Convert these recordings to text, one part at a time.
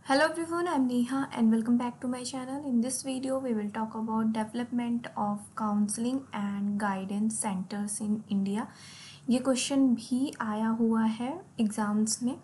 Hello everyone, I'm Neha and welcome back to my channel. In this video, we will talk about development of counseling and guidance centers in India. ये question भी आया हुआ है exams में,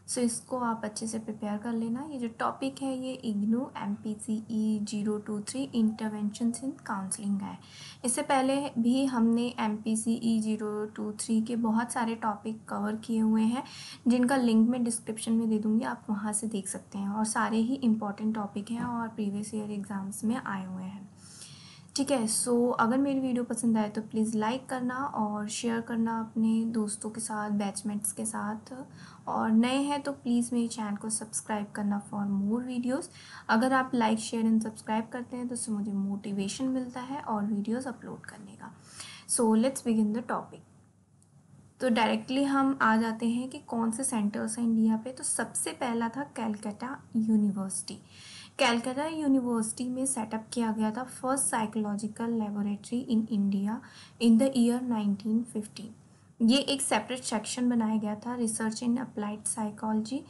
सो इसको आप अच्छे से प्रिपेयर कर लेना। ये जो टॉपिक है ये इग्नू MPCE 023 इंटरवेंशंस इन काउंसलिंग है। इससे पहले भी हमने MPCE 023 के बहुत सारे टॉपिक कवर किए हुए हैं, जिनका लिंक मैं डिस्क्रिप्शन में दे दूँगी, आप वहाँ से देख सकते हैं। और सारे ही इम्पॉर्टेंट टॉपिक हैं और प्रीवियस ईयर एग्ज़ाम्स में आए हुए हैं। ठीक है, सो अगर मेरी वीडियो पसंद आए तो प्लीज़ लाइक करना और शेयर करना अपने दोस्तों के साथ, बैचमेट्स के साथ। और नए हैं तो प्लीज़ मेरे चैनल को सब्सक्राइब करना फॉर मोर वीडियोस। अगर आप लाइक, शेयर एंड सब्सक्राइब करते हैं तो उससे मुझे मोटिवेशन मिलता है और वीडियोस अपलोड करने का। So let's begin the topic. तो डायरेक्टली हम आ जाते हैं कि कौन से सेंटर्स हैं इंडिया पे। तो सबसे पहला था कैलकाटा यूनिवर्सिटी। कैलकाटा यूनिवर्सिटी में सेटअप किया गया था first psychological laboratory in India in the year 1915। ये एक सेपरेट सेक्शन बनाया गया था रिसर्च इन अप्लाइड साइकोलॉजी,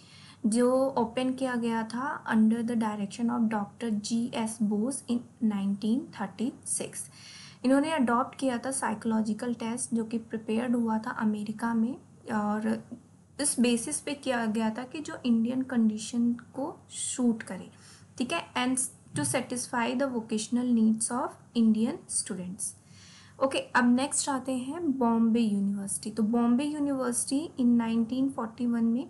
जो ओपन किया गया था under the direction of doctor GS Bose in 1936। इन्होंने अडॉप्ट किया था साइकोलॉजिकल टेस्ट जो कि प्रिपेयर्ड हुआ था अमेरिका में, और इस बेसिस पे किया गया था कि जो इंडियन कंडीशन को सूट करे, ठीक है, and to satisfy the vocational needs of Indian students. Okay, अब नेक्स्ट आते हैं बॉम्बे यूनिवर्सिटी। तो बॉम्बे यूनिवर्सिटी इन 1941 में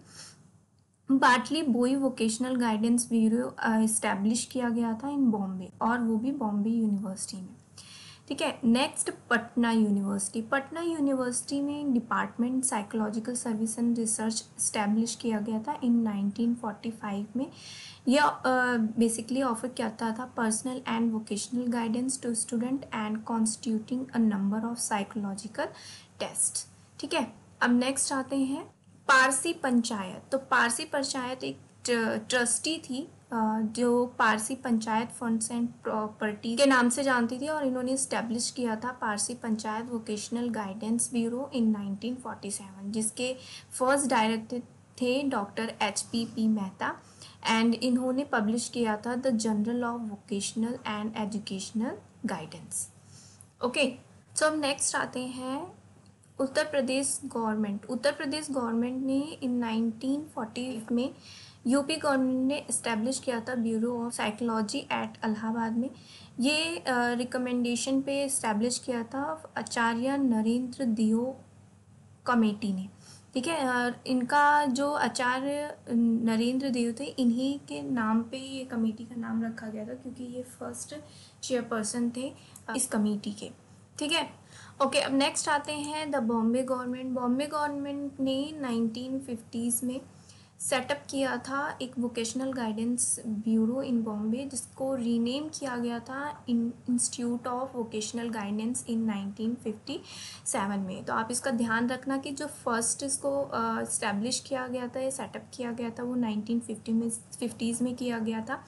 बाटली बोई वोकेशनल गाइडेंस ब्यूरो इस्टेब्लिश किया गया था इन बॉम्बे, और वो भी बॉम्बे यूनिवर्सिटी में। ठीक है, next Patna university. Patna university में department psychological service and research establish किया गया था इन 1945 में। यह बेसिकली ऑफर करता था personal and vocational guidance to student and constituting a number of psychological test. ठीक है, अब नेक्स्ट आते हैं पारसी पंचायत। तो पारसी पंचायत एक ट्रस्टी थी जो Parsi panchayat funds and property के नाम से जानती थी, और इन्होंने इस्टेब्लिश किया था Parsi panchayat vocational guidance bureau in 1947, जिसके फर्स्ट डायरेक्टर थे डॉक्टर HPP मेहता, एंड इन्होंने पब्लिश किया था the journal of vocational and educational guidance. Okay, so अब नेक्स्ट आते हैं उत्तर प्रदेश गवर्नमेंट। उत्तर प्रदेश गवर्नमेंट ने इन 1940 में यूपी गवर्नमेंट ने इस्टेब्लिश किया था bureau of psychology at Allahabad में। ये रिकमेंडेशन पे इस्टेब्लिश किया था आचार्य नरेंद्र दियो कमेटी ने। ठीक है, और इनका जो आचार्य नरेंद्र देव थे, इन्हीं के नाम पे ये कमेटी का नाम रखा गया था, क्योंकि ये फर्स्ट चेयरपर्सन थे इस कमेटी के। ठीक है, ओके, अब नेक्स्ट आते हैं the Bombay government. Bombay government ने 1950s में सेटअप किया था एक वोकेशनल गाइडेंस ब्यूरो इन बॉम्बे, जिसको रीनेम किया गया था इंस्टीट्यूट ऑफ वोकेशनल गाइडेंस इन 1957 में। तो आप इसका ध्यान रखना कि जो फर्स्ट इसको इस्टेब्लिश किया गया था, ये सेटअप किया गया था, वो 1950s में किया गया था,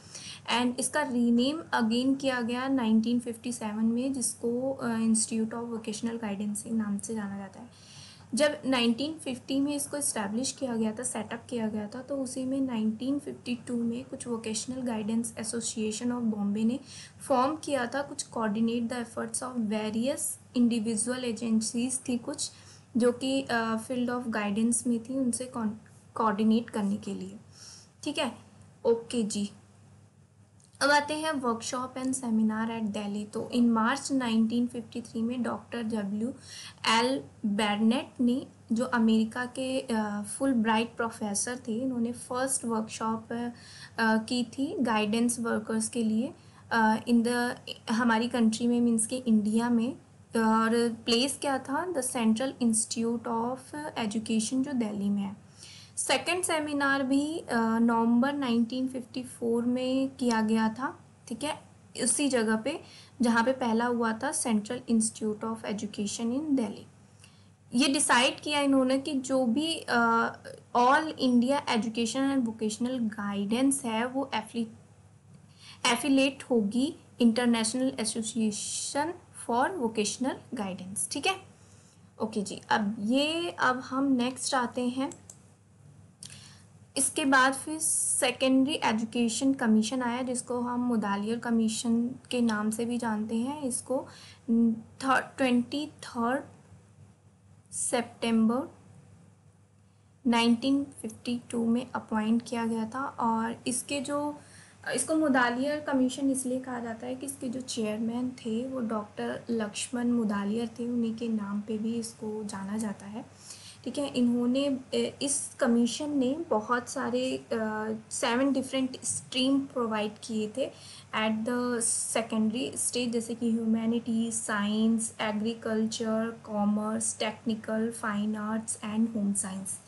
एंड इसका रीनेम अगेन किया गया 1957 में, जिसको इंस्टीट्यूट ऑफ वोकेशनल गाइडेंस के नाम से जाना जाता है। जब 1950 में इसको इस्टेब्लिश किया गया था, सेटअप किया गया था, तो उसी में 1952 में कुछ vocational guidance association of Bombay ने फॉर्म किया था, कुछ coordinate the efforts of various individual agencies थी कुछ, जो कि फील्ड ऑफ गाइडेंस में थी, उनसे कोऑर्डिनेट करने के लिए। ठीक है, ओके जी। अब आते हैं workshop and seminar at Delhi. तो इन मार्च 1953 में डॉक्टर WL बैरनेट ने, जो अमेरिका के फुल ब्राइट प्रोफेसर थे, इन्होंने फर्स्ट वर्कशॉप की थी गाइडेंस वर्कर्स के लिए इन द हमारी कंट्री में, मीन्स के इंडिया में। और प्लेस क्या था, the central institute of education जो दिल्ली में है। सेकेंड सेमिनार भी नवंबर 1954 में किया गया था। ठीक है, उसी जगह पे जहाँ पे पहला हुआ था, central institute of education in Delhi. ये डिसाइड किया इन्होंने कि जो भी all India education and vocational guidance है, वो एफिलेट होगी international association for vocational guidance. ठीक है, ओके जी। अब हम नेक्स्ट आते हैं इसके बाद फिर सेकेंडरी एजुकेशन कमीशन आया, जिसको हम मुदालियर कमीशन के नाम से भी जानते हैं। इसको 23 सितंबर 1952 में अपॉइंट किया गया था। और इसको मुदालियर कमीशन इसलिए कहा जाता है कि इसके जो चेयरमैन थे वो डॉक्टर लक्ष्मण मुदालियर थे, उन्हीं के नाम पे भी इसको जाना जाता है। ठीक है, इन्होंने इस कमीशन ने बहुत सारे 7 डिफरेंट स्ट्रीम प्रोवाइड किए थे एट द सेकेंडरी स्टेज, जैसे कि humanities, science, agriculture, commerce, technical, fine arts and home science.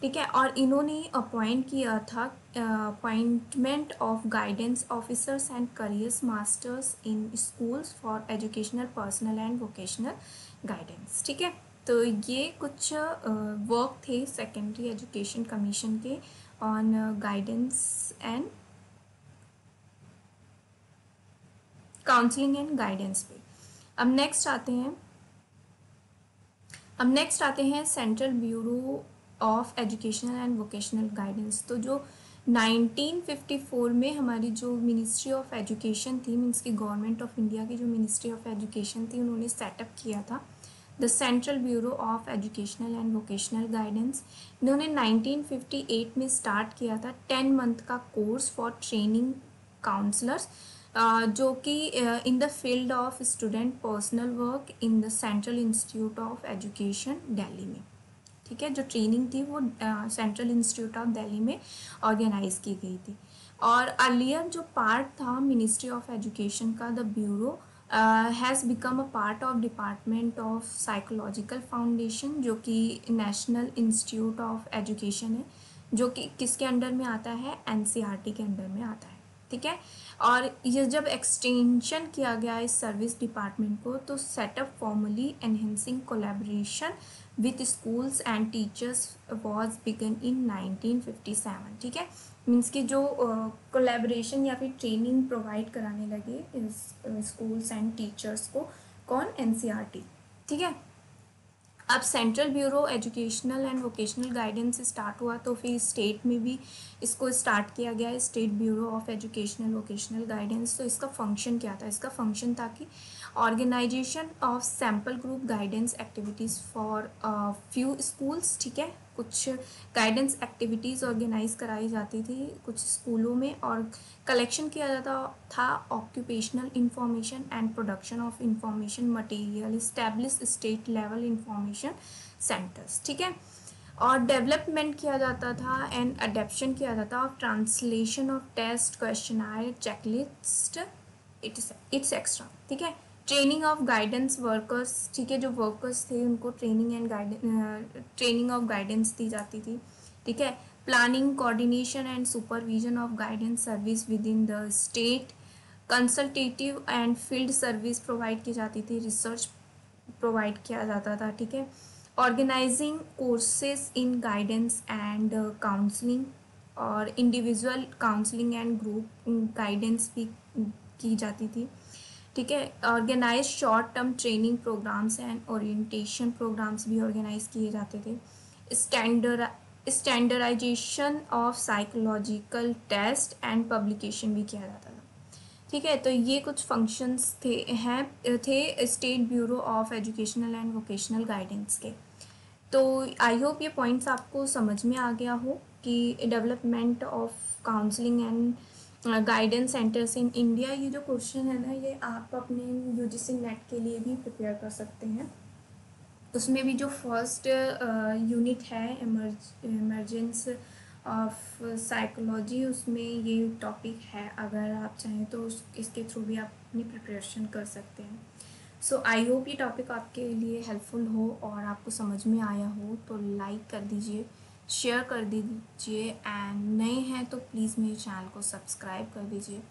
ठीक है, और इन्होंने अपॉइंट किया था appointment of guidance officers and careers masters in schools for educational, personal and vocational guidance. ठीक है, तो ये कुछ वर्क थे सेकेंडरी एजुकेशन कमीशन के on guidance and counselling and guidance पे। अब नेक्स्ट आते हैं central bureau of educational and vocational guidance. तो जो 1954 में हमारी जो मिनिस्ट्री ऑफ एजुकेशन थी, मीन्स की गवर्नमेंट ऑफ इंडिया की जो मिनिस्ट्री ऑफ एजुकेशन थी, उन्होंने सेटअप किया था the central bureau of educational and vocational guidance. इन्होंने 1958 में स्टार्ट किया था 10 मंथ का कोर्स फॉर ट्रेनिंग काउंसलर्स, जो कि in the field of student personal work in the central institute of education Delhi में। ठीक है, जो ट्रेनिंग थी वो सेंट्रल इंस्टीट्यूट ऑफ दिल्ली में ऑर्गेनाइज की गई थी। और अर्लियर जो पार्ट था मिनिस्ट्री ऑफ एजुकेशन का, the bureau has become a part of department of psychological foundation, जो कि नेशनल इंस्टीट्यूट ऑफ एजुकेशन है, जो कि किसके अंडर में आता है, एनसीईआरटी के अंडर में आता है। ठीक है, और ये जब एक्सटेंशन किया गया इस सर्विस डिपार्टमेंट को, तो setup formally enhancing collaboration with schools and teachers was begin in 1957। ठीक है, मीन्स कि जो कोलैबोरेशन या फिर ट्रेनिंग प्रोवाइड कराने लगे इस स्कूल्स एंड टीचर्स को, कौन, एनसीईआरटी। ठीक है, अब central bureau educational and vocational guidance start हुआ, तो फिर स्टेट में भी इसको स्टार्ट किया गया, state bureau of educational vocational guidance. तो इसका फंक्शन क्या था, इसका फंक्शन था कि organisation of sample group guidance activities for few schools. ठीक है, कुछ गाइडेंस एक्टिविटीज़ ऑर्गेनाइज कराई जाती थी कुछ स्कूलों में, और कलेक्शन किया जाता था occupational information and production of information material, establish state level information centres. ठीक है, और डेवलपमेंट किया जाता था एंड अडेप्शन किया जाता of translation of test, questionnaire, checklist, it's extra. ठीक है, ट्रेनिंग ऑफ गाइडेंस वर्कर्स। ठीक है, जो वर्कर्स थे उनको ट्रेनिंग ऑफ गाइडेंस दी जाती थी। ठीक है, planning, coordination and supervision of guidance service with in the state, consultative and field service provide की जाती थी, रिसर्च प्रोवाइड किया जाता था। ठीक है, organising courses in guidance and counselling, और individual counselling and group guidance भी की जाती थी। ठीक है, organise short term training programmes and orientation programmes भी ऑर्गेनाइज किए जाते थे। Standardisation of psychological test and publication भी किया जाता था। ठीक है, तो ये कुछ फंक्शंस थे state bureau of educational and vocational guidance के। तो आई होप ये पॉइंट्स आपको समझ में आ गया हो कि development of counselling and guidance centres in India. ये जो क्वेश्चन है ना, ये आप अपने यूजीसी नेट के लिए भी प्रिपेयर कर सकते हैं। उसमें भी जो फर्स्ट यूनिट है इमरजेंस ऑफ साइकोलॉजी, उसमें ये टॉपिक है। अगर आप चाहें तो इसके थ्रू भी आप अपनी प्रिपरेशन कर सकते हैं। सो आई होप ये टॉपिक आपके लिए हेल्पफुल हो और आपको समझ में आया हो। तो लाइक कर दीजिए, शेयर कर दीजिए, एंड नए हैं तो प्लीज़ मेरे चैनल को सब्सक्राइब कर दीजिए।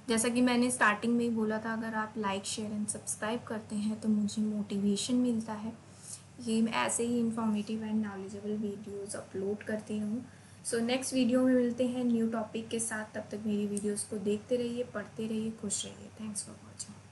जैसा कि मैंने स्टार्टिंग में ही बोला था, अगर आप लाइक, शेयर एंड सब्सक्राइब करते हैं तो मुझे मोटिवेशन मिलता है। ये मैं ऐसे ही informative and knowledgeable videos upload करती हूँ। सो नेक्स्ट वीडियो में मिलते हैं न्यू टॉपिक के साथ। तब तक मेरी वीडियोस को देखते रहिए, पढ़ते रहिए, खुश रहिए। Thanks for watching.